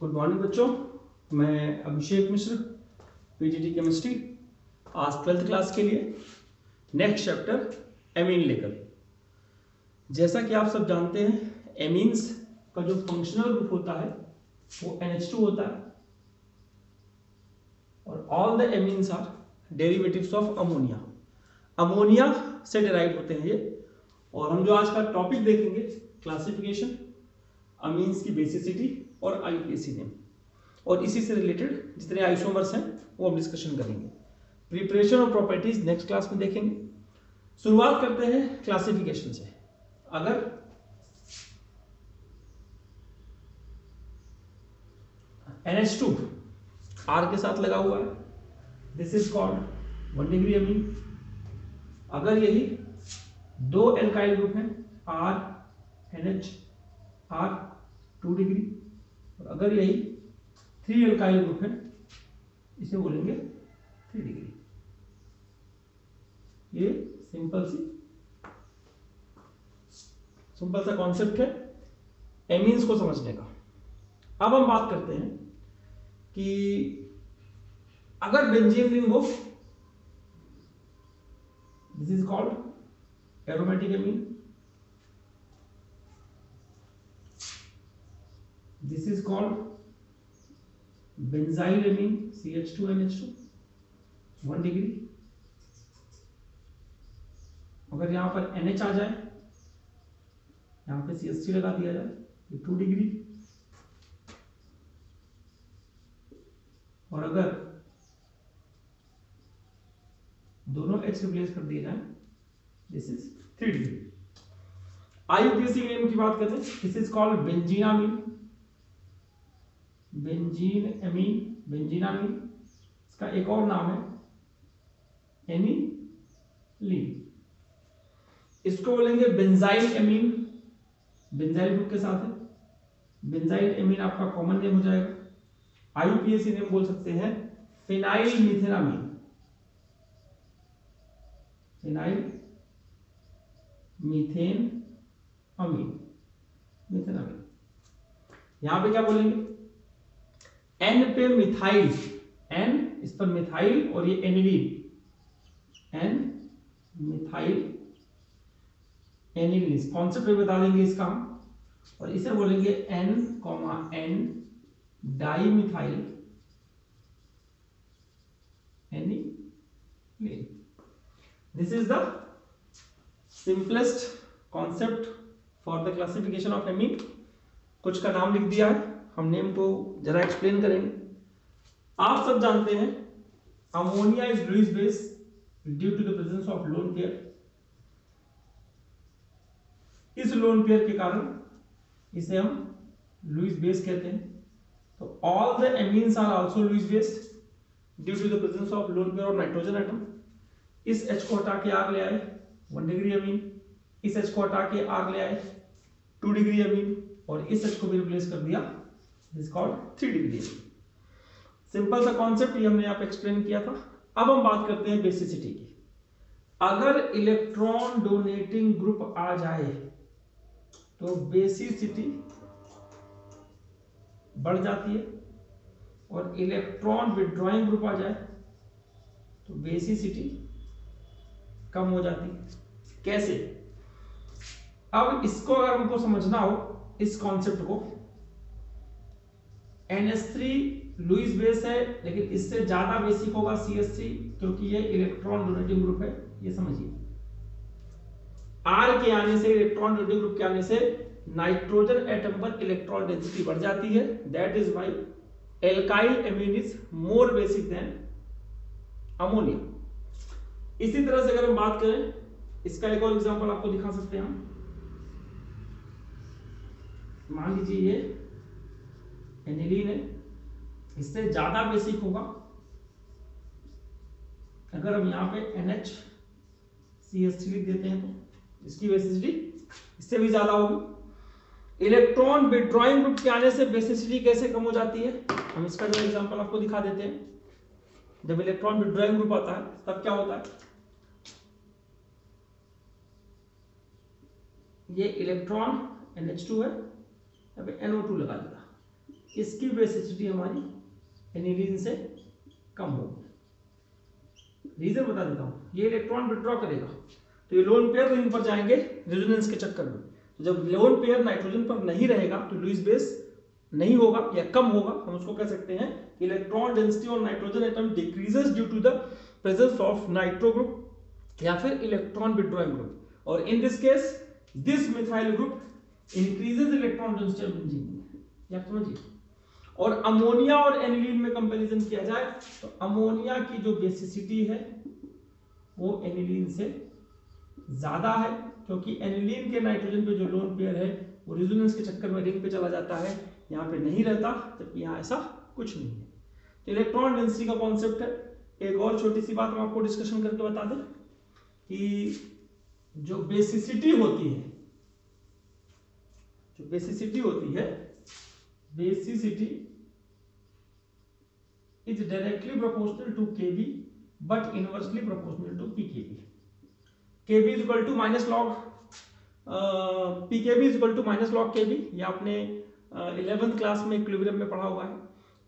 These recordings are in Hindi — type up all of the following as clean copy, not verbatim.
गुड मॉर्निंग बच्चों, मैं अभिषेक मिश्र, पीजीटी केमिस्ट्री। आज 12th क्लास के लिए नेक्स्ट चैप्टर एमीन लेकर। जैसा कि आप सब जानते हैं, एमीन्स का जो फंक्शनल ग्रुप होता है वो NH2 होता है और all the amines are derivatives of ammonia. Ammonia से डिराइव होते हैं ये। और हम जो आज का टॉपिक देखेंगे, क्लासिफिकेशन, अमीन्स की बेसिसिटी और आईयूपीएसी नेम, और इसी से रिलेटेड जितने आइसोमर्स हैं वो हम डिस्कशन करेंगे। प्रिपरेशन और प्रॉपर्टीज नेक्स्ट क्लास में देखेंगे। शुरुआत करते हैं क्लासिफिकेशन से। अगर NH2 R के साथ लगा हुआ है, this is called 1 degree amine. अगर यही दो एल्काइल ग्रुप हैं R NH R 2 डिग्री, और अगर यही 3 एल्काइल ग्रुप है इसे बोलेंगे 3 डिग्री। ये सिंपल सा कॉन्सेप्ट है एमीन्स को समझने का। अब हम बात करते हैं कि अगर बेंजीन रिंग हो, this is called aromatic amine, this is called benzyl amine CH2NH2 1 degree. अगर यहां पर NH आ जाए, यहां पे CH3 लगा दिया जाए, ये 2 डिग्री। और अगर दोनों H रिप्लेस कर दिए जाए, this is 3 degree. IUPAC name की बात करते हैं, दिस इज कॉल्ड बेंजीनामीन, बेंजीनामीन। इसका एक और नाम है एनिलीन। इसको बोलेंगे बेंजाइल एमीन, बेंजाइल ग्रुप के साथ है। बेंजाइल एमीन आपका कॉमन नेम हो जाएगा। आईयूपीएसी नेम बोल सकते हैं फिनाइल मीथेनामीन, फिनाइल मीथेन अमीन, मीथेनामीन। यहां पे क्या बोलेंगे, N पे मिथाइल, N इस पर मिथाइल और ये aniline, N methyl aniline. Concept भी बता देंगे इसका हम। और इसे बोलेंगे N, di methyl aniline. This is the simplest concept for the classification of amine. कुछ का नाम लिख दिया है, हम नेम को जरा एक्सप्लेन करेंगे। आप सब जानते हैं ammonia is Lewis base due to the presence of lone pair. इस लोन पेयर के कारण इसे हम लुईस बेस कहते हैं। तो all the amines are also Lewis based due to the presence of lone pair और नाइट्रोजन एटम। इस H को हटा के R ले आए 1 डिग्री अमीन, इस H को हटा के R ले आए 2 डिग्री अमीन, और इस H को भी रिप्लेस कर दिया, this is called 3 degree amine. Simple सा कॉन्सेप्ट ये हमने यहाँ पे एक्सप्लेन किया था। अब हम बात करते हैं बेसिसिटी की। अगर इलेक्ट्रॉन डोनेटिंग ग्रुप आ जाए तो बेसिसिटी बढ़ जाती है, और इलेक्ट्रॉन विड्रॉइंग ग्रुप आ जाए तो बेसिसिटी कम हो जाती है। कैसे? अब इसको अगर हमको समझना हो, इस कॉन्सेप्ट को, NH3 लुईस बेस है, लेकिन इससे ज्यादा बेसिक होगा CH3, क्योंकि ये इलेक्ट्रॉन डोनेटिंग ग्रुप है। ये समझिए, R के आने से, इलेक्ट्रॉन डोनेटिंग ग्रुप के आने से नाइट्रोजन एटम पर इलेक्ट्रॉन डेंसिटी बढ़ जाती है। That is why alkyl amine is more basic than ammonia. इसी तरह से अगर हम बात करें, इसका एक और एग्जांपल आपको दिखा सकते हैं हम। मान लीजिए ये एनिलीन है, इससे ज्यादा बेसिक होगा। अगर हम यहां पे NH CH3 लिख देते हैं तो इसकी बेसिसिटी इससे भी ज्यादा होगी। इलेक्ट्रॉन विड्रॉइंग ग्रुप के आने से बेसिसिटी कैसे कम हो जाती है, हम इसका जो एग्जांपल आपको दिखा देते हैं। जब इलेक्ट्रॉन विड्रॉइंग ग्रुप आता है तब क्या होता है, ये इलेक्ट्रॉन NH2 है, यहाँ पे NO2 लगा दिया, इसकी बेसिसिटी हमारी एनिलीन से कम होगी। रीजन बता देता हूं, ये इलेक्ट्रॉन विड्रॉ करेगा तो ये लोन पेयर रिंग पर जाएंगे रेजोनेंस के चक्कर में। तो जब लोन पेयर नाइट्रोजन पर नहीं रहेगा तो लुईस बेस नहीं होगा या कम होगा, हम उसको कह सकते हैं electron density on nitrogen atom decreases due to the presence of nitro group या फिर इलेक्ट्रॉन विड्रॉइंग ग्रुप, और in this case this methyl group increases electron density of benzene. या समझिए। और अमोनिया और एनिलीन में कंपैरिजन किया जाए तो अमोनिया की जो बेसिसिटी है वो एनिलीन से ज्यादा है, क्योंकि एनिलीन के नाइट्रोजन पे जो लोन पेयर है वो रेजोनेंस के चक्कर में रिंग पे चला जाता है, यहाँ पे नहीं रहता, जबकि यहाँ ऐसा कुछ नहीं है। तो इलेक्ट्रॉन डेंसिटी का कॉन्सेप्ट है। एक और छोटी सी बात हम आपको डिस्कशन करके बता दें कि जो बेसिसिटी होती है, basicity is directly proportional to Kb but inversely proportional to Pkb. Kb is equal to minus log Pkb is equal to minus log Kb, ये आपने 11th क्लास में इक्विलिब्रियम में पढ़ा हुआ है।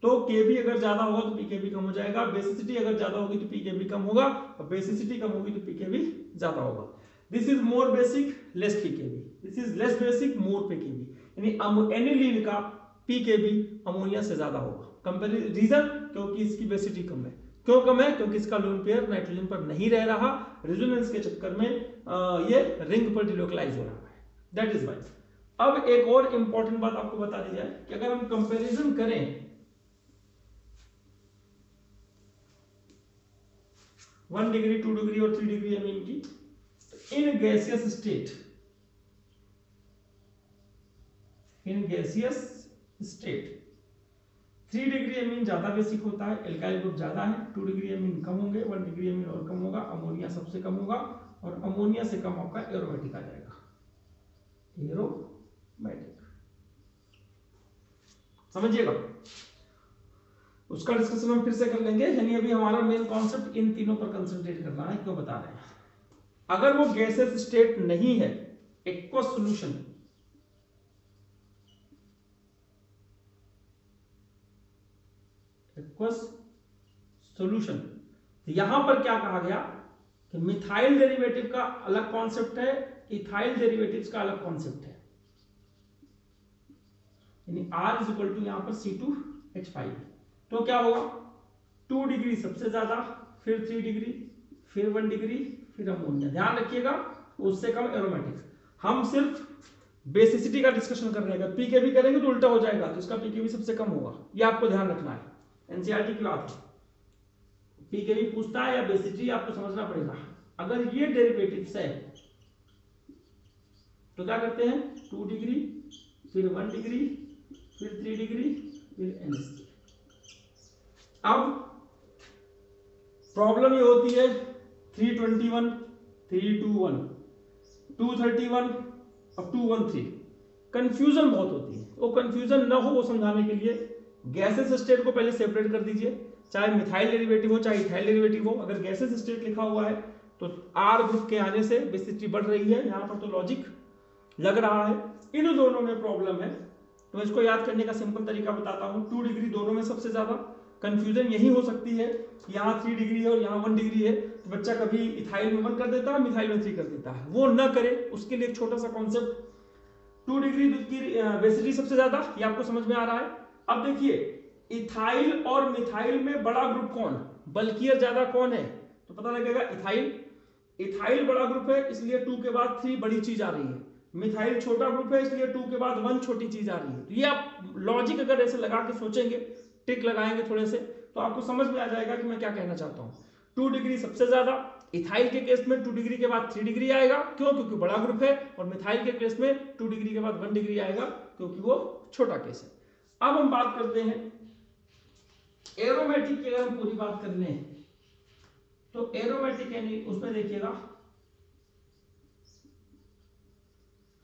तो Kb अगर ज्यादा होगा तो Pkb कम हो जाएगा, बेसिसिटी अगर ज्यादा होगी तो Pkb कम होगा, और बेसिसिटी कम होगी तो Pkb ज्यादा होगा। This is more basic less Pkb, this is less basic more Pkb, यानी एनिलीन का Pkb अमोनिया से ज्यादा होगा। रीजन क्योंकि इसकी बेसिसिटी कम है। क्यों कम है? क्योंकि इसका लोन पेयर नाइट्रोजन पर नहीं रह रहा, रेजोनेंस के चक्कर में ये रिंग पर डिलोकलाइज हो रहा है, दैट इज व्हाई। अब एक और इंपॉर्टेंट बात आपको बता दी जाए कि अगर हम कंपैरिजन करें 1 डिग्री 2 डिग्री और 3 डिग्री एमीन की, तो in gaseous state 3 degree amine ज्यादा बेसिक होता है, एल्काइल ग्रुप ज्यादा है, 2 डिग्री एमीन कम होंगे, 1 डिग्री एमीन और कम होगा, अमोनिया सबसे कम होगा, और अमोनिया से कम आपका एरोमेटिक आ जाएगा, एरोमेटिक। समझिएगा, उसका डिस्कशन हम फिर से कर लेंगे। यानी अभी हमारा मेन कॉन्सेप्ट इन तीनों पर कंसंट्रेट करना है। क्यों बता रहे हैं? अगर वो गैसेस स्टेट नहीं है, एक्वस सॉल्यूशन, सॉल्यूशन, तो यहां पर क्या कहा गया कि मिथाइल डेरिवेटिव का अलग कॉन्सेप्ट है, इथाइल डेरिवेटिव्स का अलग कॉन्सेप्ट है। यानी R इज इक्वल टू यहां पर C2H5, तो क्या होगा 2 डिग्री सबसे ज्यादा, फिर 3 डिग्री, फिर 1 डिग्री, फिर अमोनिया। ध्यान रखिएगा उससे कम एरोमेटिक। हम सिर्फ बेसिसिटी का डिस्कशन कर रहे हैं, पीकेबी करेंगे तो उल्टा हो जाएगा, तो इसका पीकेबी सबसे कम होगा, ये आपको ध्यान रखना है। एनसीईआरटी की बात है, पीकेबी पूछता है या बेसिसिटी आपको समझना पड़ेगा। अगर ये डेरिवेटिव्स है तो क्या करते हैं 2 डिग्री, फिर 1 डिग्री, फिर 3 डिग्री, फिर NC। अब प्रॉब्लम ये होती है 321, 321, 231 और 213, कंफ्यूजन बहुत होती है। वो कंफ्यूजन ना हो वो समझाने के लिए गैसेस स्टेट को पहले सेपरेट कर दीजिए, चाहे मिथाइल डेरिवेटिव हो चाहे इथाइल डेरिवेटिव हो। अगर गैसेस स्टेट लिखा हुआ है तो R ग्रुप के आने से बेसिसिटी बढ़ रही है, यहां पर तो लॉजिक लग रहा है। इन दोनों में प्रॉब्लम है, तो इसको याद करने का सिंपल तरीका बताता हूं। 2 डिग्री दोनों में सबसे ज्यादा, कंफ्यूजन यही हो सकती है, यहाँ 3 डिग्री है और यहाँ 1 डिग्री है, तो बच्चा कभी इथाइल में 1 कर देता है, मिथाइल में 3 कर देता है, वो ना करे। उसके लिए एक छोटा सा कॉन्सेप्ट, 2 डिग्री की बेसिसिटी सबसे ज्यादा, ये आपको समझ में आ रहा है। अब देखिए इथाइल और मिथाइल में बड़ा ग्रुप कौन, बल्कियर ज्यादा कौन है, तो पता लगेगा इथाइल। इथाइल बड़ा ग्रुप है इसलिए 2 के बाद 3 बड़ी चीज आ रही है, मिथाइल छोटा ग्रुप है इसलिए 2 के बाद 1 छोटी चीज आ रही है। तो ये आप लॉजिक अगर ऐसे लगा के सोचेंगे, टिक लगाएंगे थोड़े से, तो आपको समझ में आ जाएगा कि मैं क्या कहना चाहता हूं। 2 डिग्री सबसे ज्यादा, इथाइल के केस में 2 डिग्री के बाद 3 डिग्री आएगा, क्यों? क्योंकि बड़ा ग्रुप है, और मिथाइल के केस में 2 डिग्री के बाद 1 डिग्री आएगा, क्योंकि वो छोटा केस है। अब हम बात करते हैं एरोमेटिक की। अगर हम पूरी बात कर लें तो एरोमेटिक यानी उसमें देखिएगा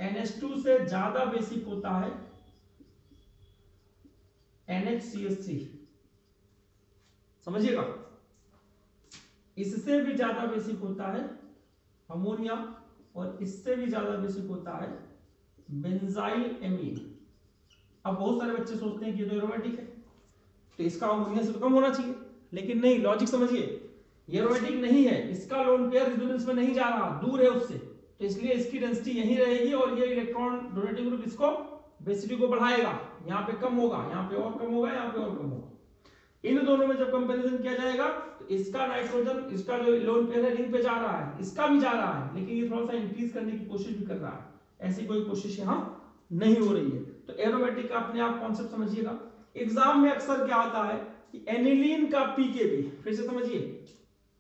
NH2 से ज्यादा बेसिक होता है NHCH3, समझिएगा। इससे भी ज्यादा बेसिक होता है अमोनिया, और इससे भी ज्यादा बेसिक होता है बेंजाइल एमीन। अब बहुत सारे बच्चे सोचते हैं कि ये तो एरोमेटिक है, तो इसका अमोनिया से तो कम होना चाहिए, लेकिन नहीं, लॉजिक समझिए, ये एरोमेटिक नहीं है, इसका लोन पेयर रेजोनेंस में नहीं जा रहा, दूर है उससे, तो इसलिए इसकी डेंसिटी यहीं रहेगी और ये इलेक्ट्रॉन डोनेटिंग ग्रुप इसको बेसिसिटी को बढ़ाएगा, यहाँ पे कम होगा, यहाँ पे और कम होगा, यहाँ पे और कम होगा। इन दोनों में जब कंपैरिजन किया जाएगा तो इसका नाइट्रोजन, इसका जो लोन पेयर है रिंग पे जा रहा है, इसका भी जा रहा है, लेकिन ये थोड़ा सा इंक्रीज करने की कोशिश भी कर रहा है, ऐसी कोई कोशिश यहाँ नहीं हो रही है। तो एरोमेटिक का अपने आप कॉन्सेप्ट समझिएगा। एग्जाम में अक्सर क्या आता है कि एनिलीन का पीकेबी, फिर से समझिए,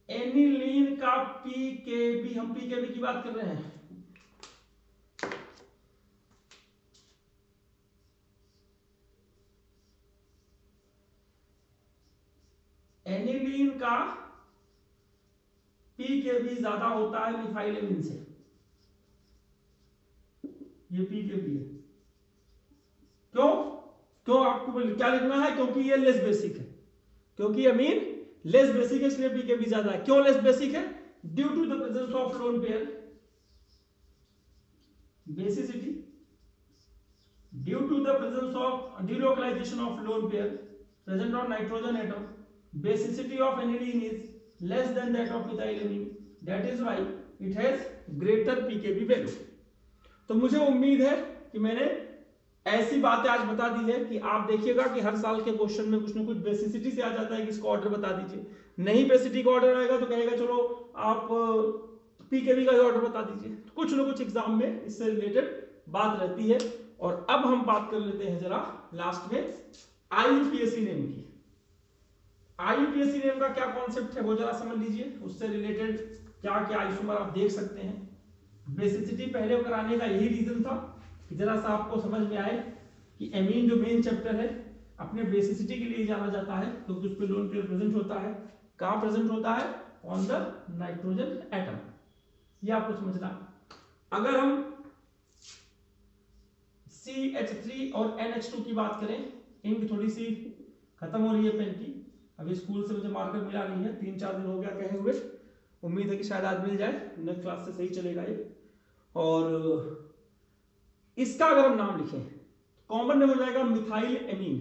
एनिलीन का पीकेबी, हम पीकेबी की बात कर रहे हैं, एनिलीन का पीकेबी ज्यादा होता है मिथाइल एमीन से, ये पीकेबी है। क्यों? क्यों आपको क्या लिखना है? क्योंकि ये लेस बेसिक है, क्योंकि अमीन लेस बेसिक है इसलिए पीकेबी ज्यादा है। क्यों लेस बेसिक है? Due to the presence of lone pair basicity, due to the presence of delocalization of lone pair present on nitrogen atom, basicity of aniline is less than that of methylamine, that is why it has greater pKb value। तो मुझे उम्मीद है कि मैंने ऐसी बातें आज बता दी है कि आप देखिएगा कि हर साल के क्वेश्चन में कुछ ना कुछ बेसिसिटी से आ जाता है कि इसको ऑर्डर बता दीजिए, नहीं बेसिसिटी का ऑर्डर आएगा तो कहेगा चलो आप पीकेबी का ऑर्डर बता दीजिए, तो कुछ ना कुछ एग्जाम में इससे रिलेटेड बात रहती है। और अब हम बात कर लेते हैं जरा लास्ट में आईयूपीएसी नेम की। आईयूपीएसी नेम का क्या कॉन्सेप्ट है वो जरा समझ लीजिए, उससे रिलेटेड क्या क्या आइसोमर आप देख सकते हैं। बेसिसिटी पहले कराने का यही रीजन था कि जरा सा आपको समझ में आए कि एमीन जो मेन चैप्टर है अपने बेसिसिटी के लिए जाना जाता है, क्योंकि उस पर लोन पेयर प्रेजेंट होता है। कहां प्रेजेंट होता है? ऑन द नाइट्रोजन एटम, ये आपको समझना। अगर हम CH3 और NH2 की बात करें, इंक थोड़ी सी खत्म हो रही है पेन की, अभी स्कूल से मुझे मार्कर मिला नहीं है, 3-4 दिन हो गया कहे हुए, उम्मीद है कि शायद आज मिल जाए, नेक्स्ट क्लास से सही चलेगा ये। और इसका अगर हम नाम लिखें कॉमन नेम हो जाएगा methyl amine,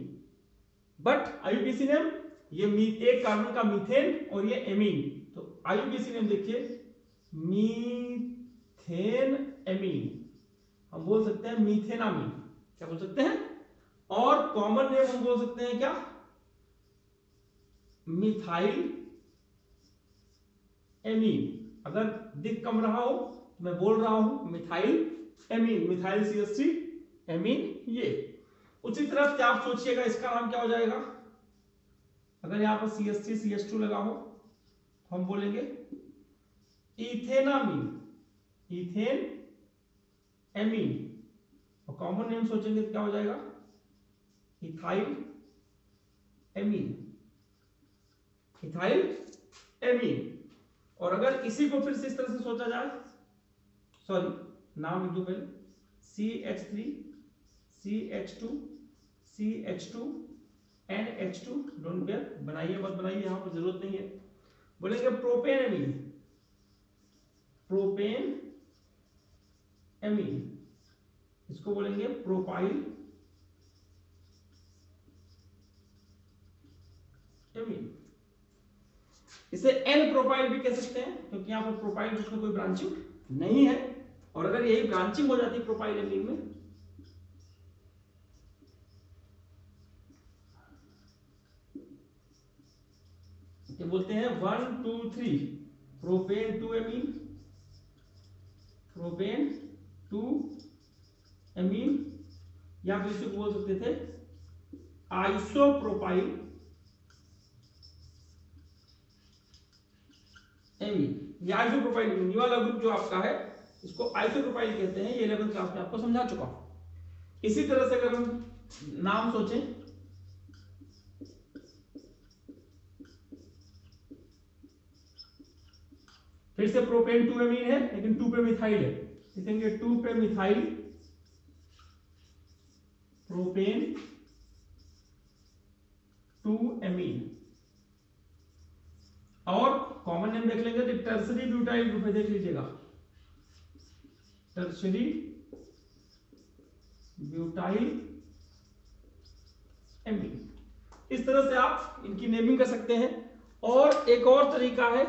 but IUPAC name ये एक कार्बन का मीथेन और ये एमीन, तो आईयूपीएसी नेम देखिए मीथेन एमीन, हम बोल सकते हैं मीथेनामीन, क्या बोल सकते हैं? और कॉमन नेम हम बोल सकते हैं क्या? Methyl amine. अगर दिख कम रहा हो तो मैं बोल रहा हूं methyl amine, methyl CH3 amine. ये उसी तरह से आप सोचिएगा इसका नाम क्या हो जाएगा। अगर यहां पर CH3 CH2 लगा हो तो हम बोलेंगे इथेनामीन, इथेन एमीन, और कॉमन नेम सोचेंगे तो क्या हो जाएगा? Ethyl amine, ethyl amine. और अगर इसी को फिर से इस तरह से सोचा जाए, सॉरी नाम लिख दो पहले, CH3 CH2 CH2 NH2 lone pair, बनाइए मत बनाइए, यहां पर जरूरत नहीं है। बोलेंगे प्रोपेन एमीन, प्रोपेन एमीन, इसको बोलेंगे प्रोपाइल एमीन। इसे एन प्रोपाइल भी कह सकते हैं, क्योंकि यहां पर प्रोपाइल उसमें कोई ब्रांचिंग नहीं है, और अगर यही ब्रांचिंग हो जाती प्रोपाइल एमीन में तो बोलते हैं 1 2 3 प्रोपेन 2 एमीन, प्रोपेन 2 एमीन, या फिर इसे बोल सकते थे आइसोप्रोपाइल एमीन। ये आइसोप्रोपाइल एमीन, ये वाला ग्रुप जो आपका है इसको आइसोप्रोपाइल कहते हैं, ये 11th क्लास में आपको समझा चुका हूं। इसी तरह से अगर हम नाम सोचें, फिर से प्रोपेन 2 एमीन है लेकिन 2 पे मिथाइल है, लिखेंगे 2 पे मिथाइल प्रोपेन 2 एमीन। और कॉमन नेम देख लेंगे तो टर्सरी ब्यूटाइल ग्रुप है, देख लीजिएगा टर्सरी ब्यूटाइल एमीन। इस तरह से आप इनकी नेमिंग कर सकते हैं। और एक और तरीका है,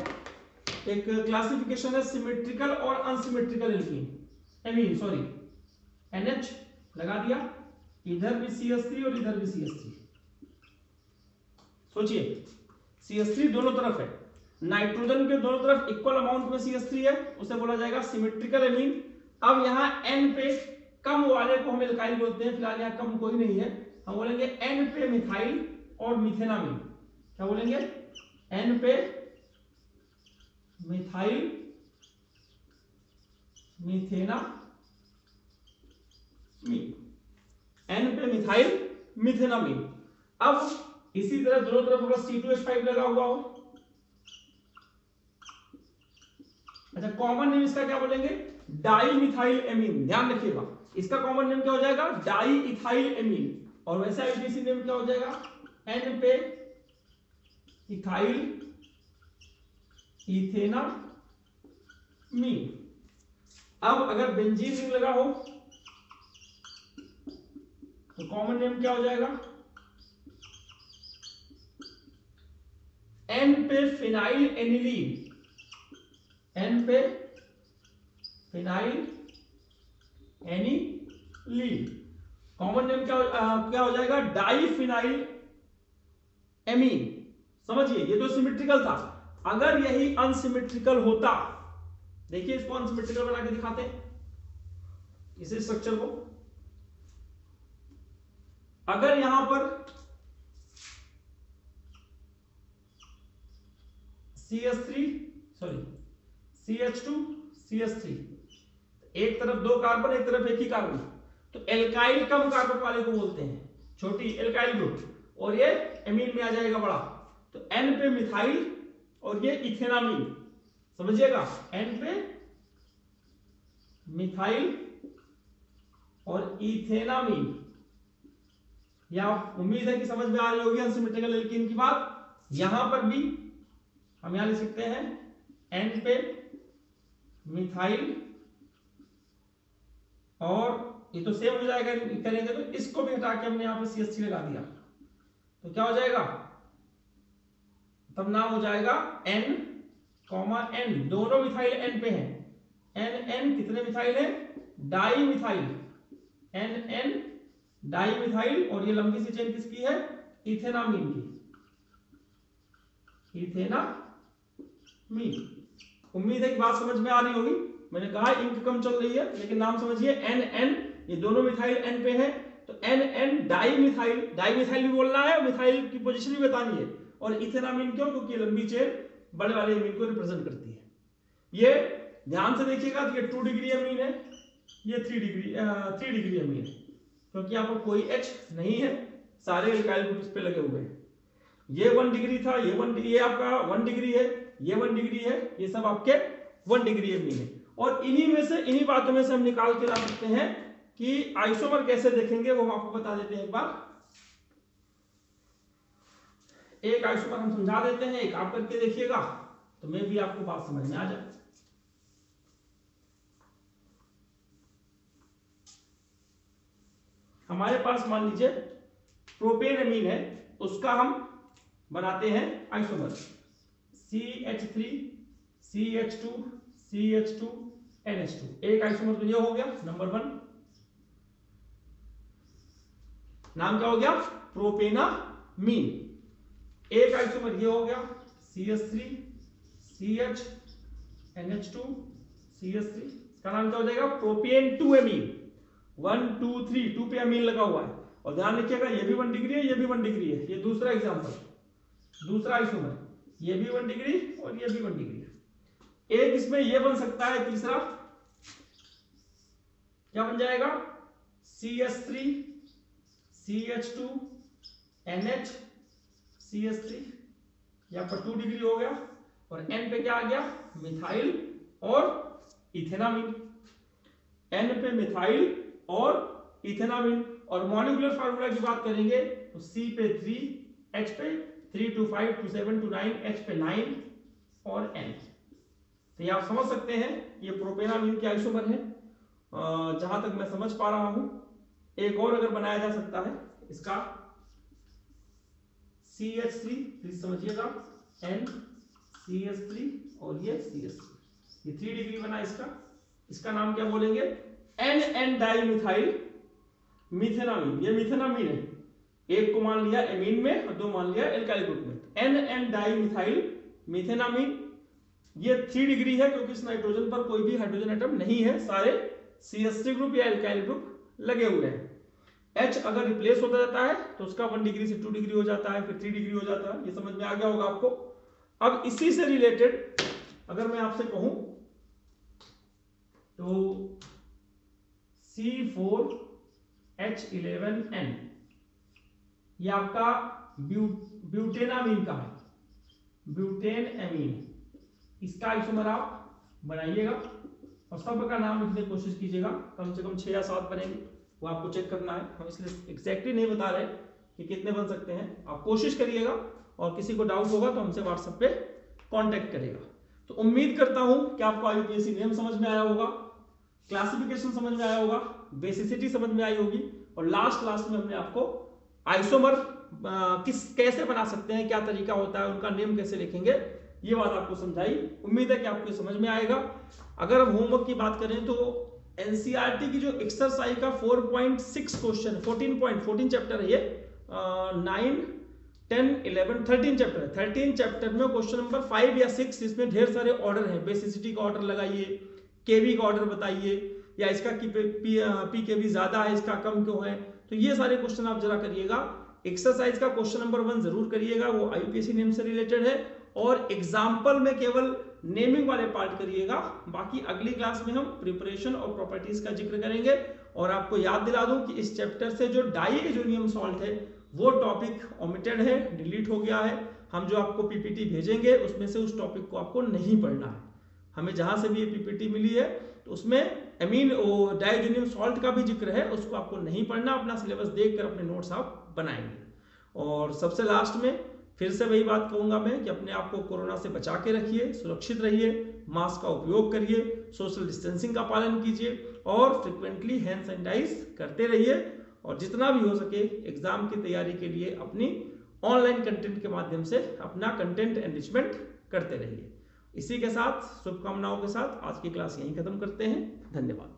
एक क्लासिफिकेशन है सिमेट्रिकल और अनसिमेट्रिकल एमीन, सॉरी NH लगा दिया, इधर भी CH3 और इधर भी CH3। सोचिए CH3 दोनों तरफ है, नाइट्रोजन के दोनों तरफ इक्वल अमाउंट में CH3 है, उसे बोला जाएगा सिमेट्रिकल एमीन। अब यहाँ N पे कम वाले को हम एल्काइल बोलते हैं, फिलहाल यहाँ कम कोई नहीं है, हम बोलेंगे N पे मिथाइल और मिथेनामीन। क्या बोलेंगे? N पे मिथाइल मिथेनामीन, N पे मिथाइल मिथेनामीन। अब इसी तरह दोनों तरफ अगर C2H5 लगा हुआ हो, अच्छा कॉमन नेम इसका क्या बोलेंगे? Di methyl amine. ध्यान रखिएगा, इसका कॉमन नेम क्या हो जाएगा? Di ethyl amine. और वैसे आईटीसी नेम क्या हो जाएगा? N पे इथाइल इथेनामीन। अब अगर बेंजीन रिंग लगा हो तो कॉमन नेम क्या हो जाएगा? N पे फिनाइल एनिलीन, N पे फिनाइल एनिलीन। कॉमन नेम क्या हो जाएगा? Di phenyl amine. समझिए ये तो सिमेट्रिकल था। अगर यही अनसिमेट्रिकल होता, देखिए इसको अनसिमेट्रिकल बना के दिखाते हैं इसी स्ट्रक्चर को। अगर यहां पर CH2 CH3, एक तरफ दो कार्बन एक तरफ एक ही कार्बन, तो एल्काइल कम कार्बन वाले को बोलते हैं छोटी एल्काइल ग्रुप, और ये एमीन में आ जाएगा बड़ा। तो N पे मिथाइल और ये इथेनामीन। समझिएगा, N पे मिथाइल और इथेनामीन। या उम्मीद है कि समझ में आ रही होगी अनसिमेट्रिकल एल्कीन की बात। यहां पर भी हम यहां लिख सकते हैं N पे मिथाइल, और ये तो सेम हो जाएगा करेंगे तो इसको भी हटा के हमने यहां पे CH3 लगा दिया, तो क्या हो जाएगा? तब नाम हो जाएगा N, N। दोनों मिथाइल N पे हैं। N कितने मिथाइल है? Di methyl, N di methyl. और ये लंबी सी चेन किसकी है? इथेनामीन की, इथेनामीन। उम्मीद है कि बात समझ में आ रही होगी। मैंने कहा इंक कम चल रही है, लेकिन नाम समझिए N, ये दोनों मिथाइल N पे है, तो N डाई मिथाइल भी बोलना है, मिथाइल की पोजीशन भी बतानी है। और इथेनामीन क्यों? क्योंकि लंबी चेन बड़े वाले अमीन को रिप्रेजेंट करती है। ये ध्यान से देखिएगा, तो ये 2 डिग्री अमीन है, ये 3 डिग्री अमीन है, क्योंकि यहाँ पर कोई H नहीं है, सारे एल्काइल ग्रुप इस पे लगे हुए हैं। ये 1 डिग्री था, ये आपका 1 डिग्री है, ये 1 डिग्री है, ये सब आपके 1 डिग्री अमीन है। और इन्हीं बातों में से हम निकाल के ला सकते हैं कि आइसोमर कैसे देखेंगे, वो हम आपको बता देते हैं। एक बार एक आइसोमर हम समझा देते हैं, एक आप करके देखिएगा, तो मैं भी आपको बात समझ में आ जाए। हमारे पास मान लीजिए प्रोपेन अमीन है, उसका हम बनाते हैं isomer CH3 CH2 CH2 NH2। एक आइसोमर तो ये हो गया नंबर 1, नाम क्या हो गया? प्रोपेनामीन। एक आइसोमर ये हो गया CH3 CH NH2 CH3, इसका नाम क्या हो जाएगा? प्रोपेन 2 अमीन। 1 2 3 2 पे अमीन लगा हुआ है। और ध्यान रखिएगा, ये भी 1 डिग्री है, ये भी 1 डिग्री है। ये दूसरा एग्जांपल, दूसरा आइसोमर, ये भी 1 डिग्री और ये भी 1 डिग्री। एक इसमें ये बन सकता है, तीसरा क्या बन जाएगा? CH3 CH2 NH CH3, यहाँ पर 2 डिग्री हो गया। और N पे क्या आ गया? मिथाइल और इथेनामीन। N पे मिथाइल और इथेनामीन। और मॉलिक्यूलर फार्मूला की बात करेंगे तो C पे 3, H पे 3 2 5 2 7 2 9, H पे 9 और N। तो ये आप समझ सकते हैं, ये प्रोपेनामीन के आइसोमर है। जहां तक मैं समझ पा रहा हूं, एक और अगर बनाया जा सकता है इसका, CH3, प्लीज समझिएगा, NCH3 और ये CH3, ये 3 डिग्री बना इसका नाम क्या बोलेंगे, NN डाइमिथाइल मिथेनामीन। ये मिथेनामीन है, एक को मान लिया एमीन में और दो मान लिया एल्काइल ग्रुप में। NN डाइमिथाइल मिथेनामीन, ये 3 डिग्री है क्योंकि इस नाइट्रोजन पर कोई भी हाइड्रोजन एटम नहीं है, सारे CH3 ग्रुप या एल्काइल ग्रुप लगे हुए हैं। H अगर रिप्लेस होता जाता है तो उसका 1 डिग्री से 2 डिग्री हो जाता है, फिर 3 डिग्री हो जाता है। ये समझ में आ गया होगा आपको। अब इसी से रिलेटेड अगर मैं आपसे कहूं तो C4H11N, ये आपका ब्यूटेनामीन का है, ब्यूटेन एमीन। इसका आइसोमर आप बनाइएगा और सब का नाम लिखने की कोशिश कीजिएगा, कम से कम 6 या 7 बनेंगे, वो आपको चेक करना है। हम इसलिए एग्जैक्टली नहीं बता रहे कि कितने बन सकते हैं, आप कोशिश करिएगा और किसी को डाउट होगा तो हमसे व्हाट्सएप पे कांटेक्ट करेगा। तो उम्मीद करता हूं कि आपको आईयूपीएसी नेम समझ में आया होगा, क्लासिफिकेशन समझ में आया होगा, बेसिसिटी समझ में आई होगी, और लास्ट में हमने आपको आइसोमर कैसे बना सकते हैं, क्या तरीका होता है, उनका नेम कैसे लिखेंगे, ये बात आपको समझाई। उम्मीद है कि आपको समझ में आएगा। अगर हम होमवर्क की बात करें तो एनसीईआरटी की जो एक्सरसाइज का 4.6 क्वेश्चन, 14 चैप्टर है ये, 9, 10, 11, 13 चैप्टर है। 13 चैप्टर में क्वेश्चन नंबर 5 या 6, इसमें ढेर सारे ऑर्डर हैं। बेसिसिटी का ऑर्डर लगाइए, केवी का ऑर्डर बताइए, या इसका पी केवी ज्यादा है, इसका कम क्यों है। तो ये सारे क्वेश्चन आप जरा करिएगा। एक्सरसाइज का क्वेश्चन नंबर 1 जरूर करिएगा, वो आईयूपीएसी नेम से रिलेटेड है, और एग्जाम्पल में केवल नेमिंग वाले पार्ट करिएगा। बाकी अगली क्लास में हम प्रिपरेशन और प्रॉपर्टीज का जिक्र करेंगे। और आपको याद दिला दूं कि इस चैप्टर से जो डाईएजोनियम सॉल्ट है वो टॉपिक ओमिटेड है, डिलीट हो गया है। हम जो आपको पीपीटी भेजेंगे उसमें से उस टॉपिक को आपको नहीं पढ़ना है। हमें जहां से भी ये पीपीटी मिली है तो उसमें एमीन डाईएजोनियम सॉल्ट का भी जिक्र है, उसको आपको नहीं पढ़ना, अपना सिलेबस देखकर अपने नोट्स आप बनाएंगे। और सबसे लास्ट में फिर से वही बात कहूंगा मैं कि अपने आप को कोरोना से बचा के रखिए, सुरक्षित रहिए, मास्क का उपयोग करिए, सोशल डिस्टेंसिंग का पालन कीजिए और फ्रिक्वेंटली हैंड सैनिटाइज करते रहिए। और जितना भी हो सके एग्जाम की तैयारी के लिए अपनी ऑनलाइन कंटेंट के माध्यम से अपना कंटेंट एनरिचमेंट करते रहिए। इसी के साथ शुभकामनाओं के साथ आज की क्लास यहीं खत्म करते हैं। धन्यवाद।